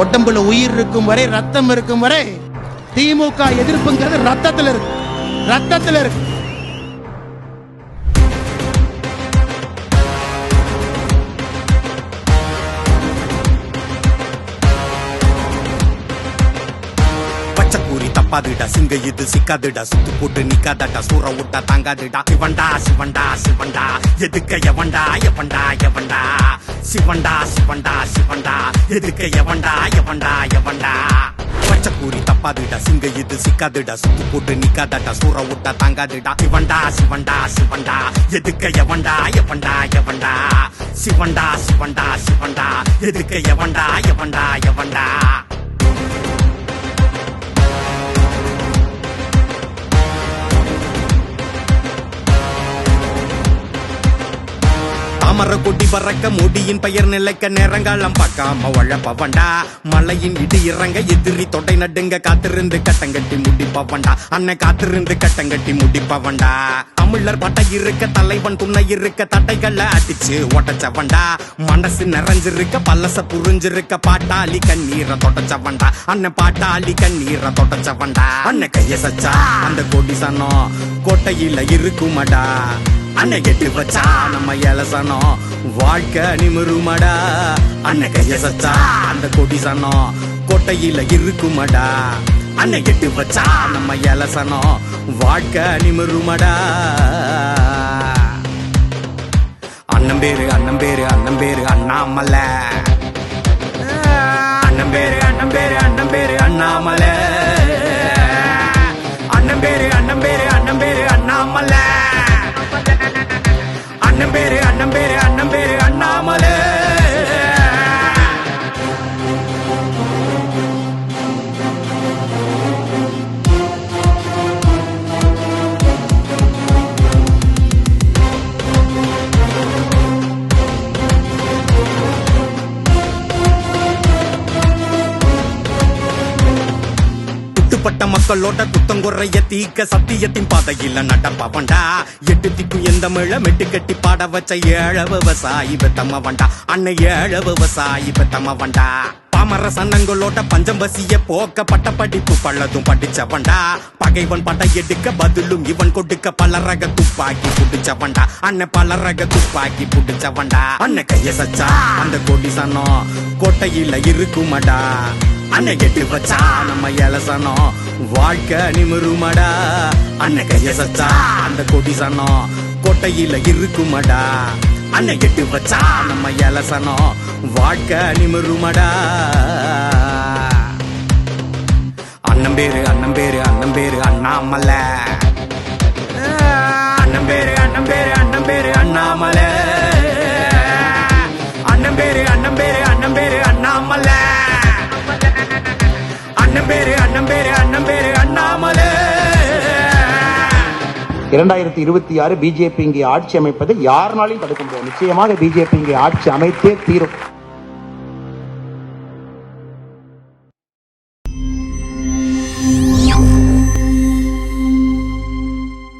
உடம்புல உயிர் இருக்கும் வரை, ரத்தம் இருக்கும் வரை திமுக எதிர்ப்புங்கிறது ரத்தத்தில் இருக்கு, ரத்தத்தில் இருக்கு. தப்பாதுடா சிங்க இது சிக்காதுடா, சுத்து போட்டு நிக்காதடா, சூற விட்டா தாங்காதுடா. சிவண்டா சிவண்டா சிவண்டா எதுக்க எவண்டா எவண்டா எவண்டா, சிவண்டா சிவண்டா சிவண்டா எதுக்க எவண்டா எவண்டா எவண்டா. பச்சைக்கூறி தப்பாதுடா சிங்க இது சிக்காதுடா, சுத்து போட்டு நிக்காதடா, சூற விட்டா தாங்காதுடா. சிவண்டா சிவண்டா சிவண்டா எதுக்க எவண்டா எவண்டா எவண்டா, சிவண்டா சிவண்டா சிவண்டா எதுக்க எவண்டா எவண்டா எவண்டா. தாமர கொடி பறக்க முடியின் பெயர் நிலைக்க நேரங்காலம் பார்க்காம உழப்பவண்டா. மலையின் இடி இறங்க எதிரி தொடை நடுங்க காத்திருந்து கட்டங்கட்டி முடிப்பவண்டா. அன்னை காத்திருந்து கட்டங்கட்டி முடிப்பவண்டா. தமிழர் பட்டை இருக்க தலைவன் துணை இருக்க தட்டைகளை அடிச்சு ஒட்டச்சவண்டா. மனசு நிறைஞ்சிருக்க பல்லச புரிஞ்சிருக்க பாட்டாளி கண்ணீரை தொடச்சவண்டா. அண்ணன் பாட்டாளி கண்ணீரை தொடச்சவண்டா. அண்ணன் கைய சச்சா அந்த கொடி சனம் கோட்டையில இருக்குமடா. அன்னை கெட்டு வச்சா நம்ம எலசனம் வாழ்க்கை நிமிருமடா. அன்னை கைய சச்சா அந்த கொடி சனம் கோட்டையில இருக்குமடா. அன்னை கெட்டு வச்சா நம்ம எலசனம் வாழ்க்கை நிமிருமடா. அண்ணன் பேரு அண்ணன் பேரு அண்ணன் பேரு அண்ணாமலை. அண்ணன் பேரு அண்ணன் பேரு அண்ணன் பேரு அண்ணாமலை. அண்ணன் பேரு அண்ணன் பேரு அண்ணன் பேரு அண்ணாமலை. அண்ணன் பேரு அண்ணன் பேரு அண்ணன் பேரு அண்ணாமலை. பட்ட மக்களோட குத்தங்குறைய தீக்க சத்தியத்தின் பாதையில நடப்பவண்டா. எட்டு திக்கும் எந்த மிழ மெட்டு கட்டி பாட வச்ச ஏழ விவசாயி பெத்தமவண்டா. அன்னை ஏழ விவசாயி பெத்தமவண்டா. பாமர சன்னங்களோட பஞ்சம் பசிய போக்க பட்ட படிப்பு பள்ளதும் படிச்சவண்டா. பகைவன் பட்ட எடுக்க பதிலும் இவன் கொடுக்க பல ரக துப்பாக்கி புடிச்சவண்டா. அண்ணன் பல ரக துப்பாக்கி புடிச்சவண்டா. அண்ணன் கைய சச்சா அந்த கொடி சனம் கோட்டையில இருக்குமடா. அன்னை கெட்டு வச்சா நம்ம எலசனம் வாழ்க்கை நிமிருமடா. அன்னை கைய சச்சா அந்த கொடி சனம் கோட்டையில இருக்குமடா. அன்னை கெட்டு வச்சா நம்ம எலசனம் வாழ்க்கை நிமிருமடா. அண்ணன் பேரு அண்ணன் பேரு அண்ணன் பேரு அண்ணாமலை. அண்ணன் பேரு அண்ணன் பேரு அண்ணன் பேரு அண்ணாமலை. அண்ணன் பேரு அண்ணன் பேரு அண்ணன் பேரு அண்ணாமலை. அண்ணன் பேரு அண்ணன் பேரு அண்ணன் பேரு அண்ணாமலை. 2026 பிஜேபி இங்கே ஆட்சி அமைப்பதை யாருனாலையும் தடுக்க முடியாது. நிச்சயமாக பிஜேபி இங்கே ஆட்சி அமைத்தே தீரும்.